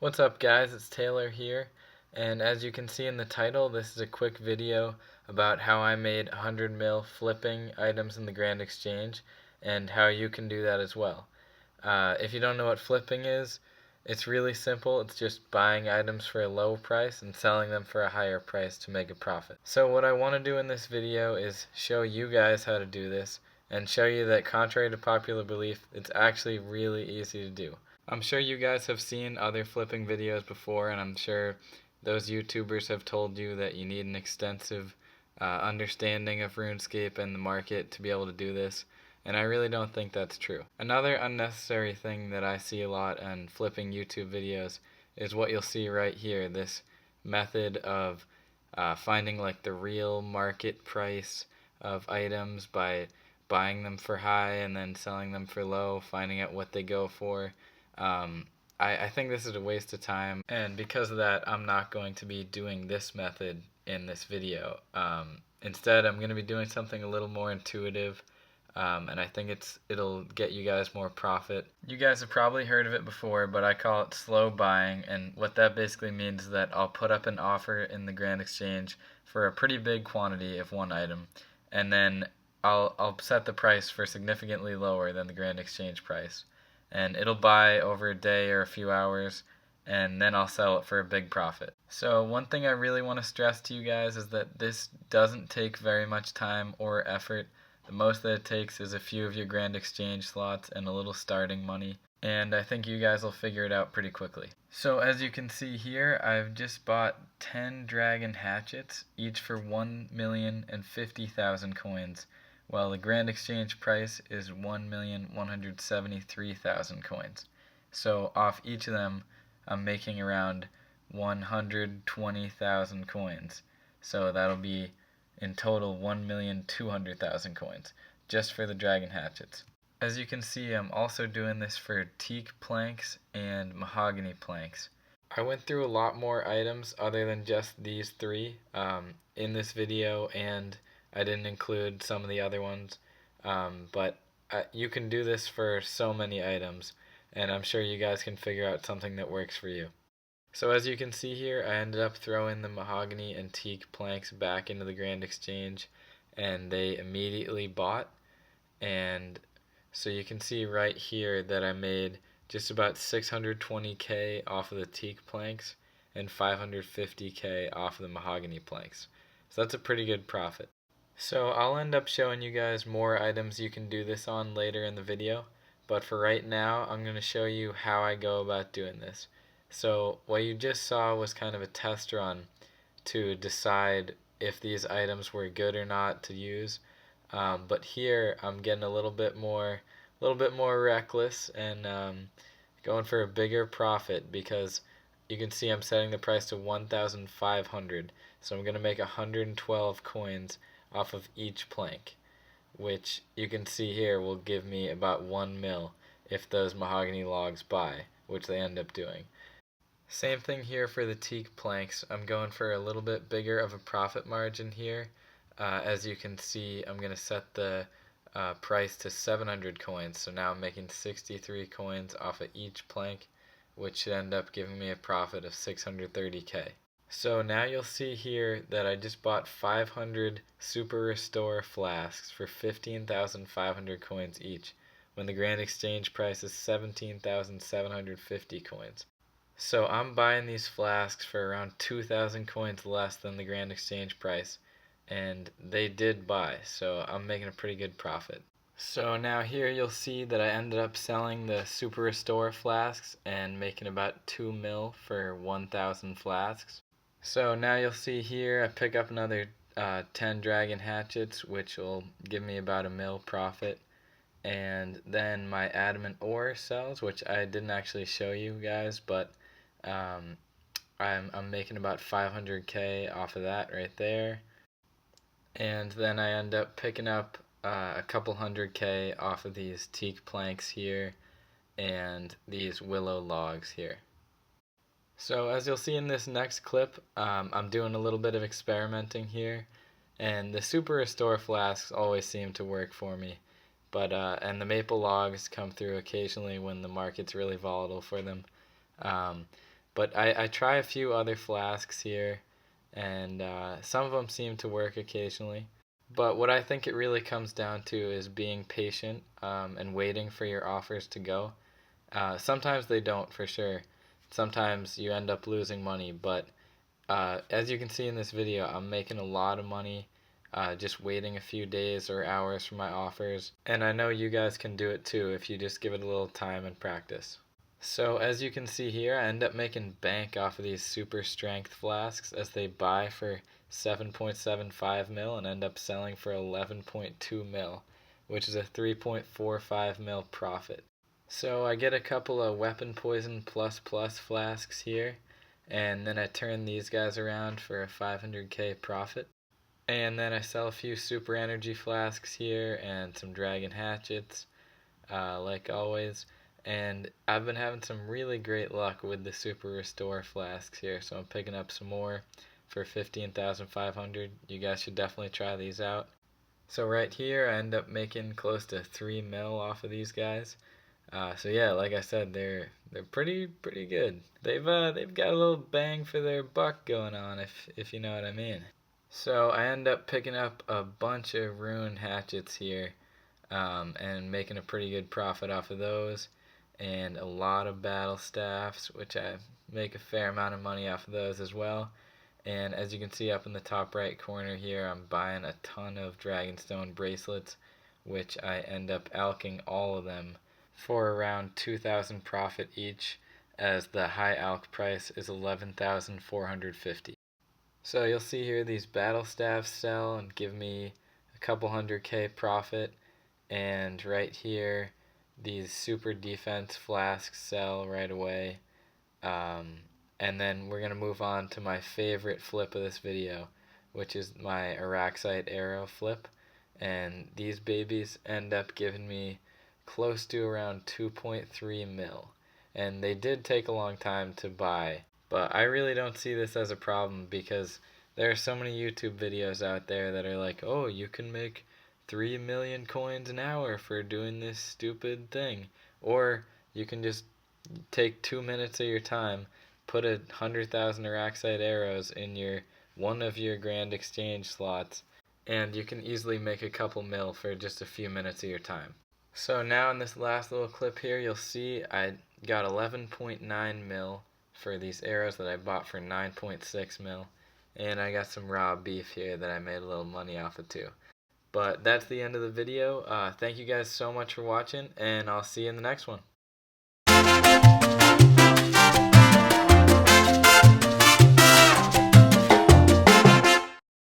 What's up guys, it's Taylor here, and as you can see in the title, this is a quick video about how I made 100 mil flipping items in the Grand Exchange and how you can do that as well. If you don't know what flipping is, it's really simple. It's just buying items for a low price and selling them for a higher price to make a profit. So what I want to do in this video is show you guys how to do this and show you that contrary to popular belief, it's actually really easy to do. I'm sure you guys have seen other flipping videos before, and I'm sure those YouTubers have told you that you need an extensive understanding of Runescape and the market to be able to do this, and I really don't think that's true. Another unnecessary thing that I see a lot on flipping YouTube videos is what you'll see right here, this method of finding like the real market price of items by buying them for high and then selling them for low, finding out what they go for. I think this is a waste of time, and because of that, I'm not going to be doing this method in this video. Instead, I'm going to be doing something a little more intuitive, and I think it'll get you guys more profit. You guys have probably heard of it before, but I call it slow buying, and what that basically means is that I'll put up an offer in the Grand Exchange for a pretty big quantity of one item, and then I'll set the price for significantly lower than the Grand Exchange price. And it'll buy over a day or a few hours, and then I'll sell it for a big profit. So one thing I really want to stress to you guys is that this doesn't take very much time or effort. The most that it takes is a few of your Grand Exchange slots and a little starting money, and I think you guys will figure it out pretty quickly. So as you can see here, I've just bought 10 dragon hatchets, each for 1,050,000 coins. Well, the Grand Exchange price is 1,173,000 coins. So off each of them, I'm making around 120,000 coins. So that'll be in total 1,200,000 coins just for the dragon hatchets. As you can see, I'm also doing this for teak planks and mahogany planks. I went through a lot more items other than just these three in this video, and I didn't include some of the other ones, but you can do this for so many items, and I'm sure you guys can figure out something that works for you. So as you can see here, I ended up throwing the mahogany and teak planks back into the Grand Exchange, and they immediately bought. And so you can see right here that I made just about 620k off of the teak planks and 550k off of the mahogany planks. So that's a pretty good profit. So I'll end up showing you guys more items you can do this on later in the video, but for right now I'm going to show you how I go about doing this. So what you just saw was kind of a test run to decide if these items were good or not to use, but here I'm getting a little bit more reckless and going for a bigger profit, because you can see I'm setting the price to 1,500, so I'm going to make 112 coins off of each plank, which you can see here will give me about 1 mil if those mahogany logs buy, which they end up doing. Same thing here for the teak planks. I'm going for a little bit bigger of a profit margin here. As you can see, I'm going to set the price to 700 coins, so now I'm making 63 coins off of each plank, which should end up giving me a profit of 630k. So now you'll see here that I just bought 500 Super Restore flasks for 15,500 coins each, when the Grand Exchange price is 17,750 coins. So I'm buying these flasks for around 2,000 coins less than the Grand Exchange price, and they did buy, so I'm making a pretty good profit. So now here you'll see that I ended up selling the Super Restore flasks and making about 2 mil for 1,000 flasks. So now you'll see here I pick up another 10 dragon hatchets, which will give me about a mil profit, and then my adamant ore sells, which I didn't actually show you guys, but I'm making about 500k off of that right there. And then I end up picking up a couple 100k off of these teak planks here and these willow logs here. So as you'll see in this next clip, I'm doing a little bit of experimenting here, and the Super Restore flasks always seem to work for me, but and the maple logs come through occasionally when the market's really volatile for them. But I try a few other flasks here, and some of them seem to work occasionally. But what I think it really comes down to is being patient and waiting for your offers to go. Sometimes they don't, for sure. Sometimes you end up losing money, but as you can see in this video, I'm making a lot of money just waiting a few days or hours for my offers. And I know you guys can do it too if you just give it a little time and practice. So as you can see here, I end up making bank off of these super strength flasks as they buy for 7.75 mil and end up selling for 11.2 mil, which is a 3.45 mil profit. So I get a couple of weapon poison plus plus flasks here, and then I turn these guys around for a 500k profit. And then I sell a few super energy flasks here and some dragon hatchets, like always. And I've been having some really great luck with the super restore flasks here, so I'm picking up some more for 15,500. You guys should definitely try these out. So right here I end up making close to 3 mil off of these guys. So yeah, like I said, they're pretty good. They've got a little bang for their buck going on, if you know what I mean. So I end up picking up a bunch of rune hatchets here, and making a pretty good profit off of those, and a lot of battle staffs, which I make a fair amount of money off of those as well. And as you can see up in the top right corner here, I'm buying a ton of dragonstone bracelets, which I end up alching all of them for around 2,000 profit each, as the high alch price is 11,450. So you'll see here these battle staffs sell and give me a couple 100k profit, and right here these super defense flasks sell right away. And then we're going to move on to my favorite flip of this video, which is my Araxite arrow flip. And these babies end up giving me close to around 2.3 mil. And they did take a long time to buy, but I really don't see this as a problem because there are so many YouTube videos out there that are like, oh, you can make 3 million coins an hour for doing this stupid thing. Or you can just take 2 minutes of your time, put 100,000 Araxite arrows in one of your grand exchange slots, and you can easily make a couple mil for just a few minutes of your time. So now in this last little clip here, you'll see I got 11.9 mil for these arrows that I bought for 9.6 mil, and I got some raw beef here that I made a little money off of too. But that's the end of the video. Thank you guys so much for watching, and I'll see you in the next one.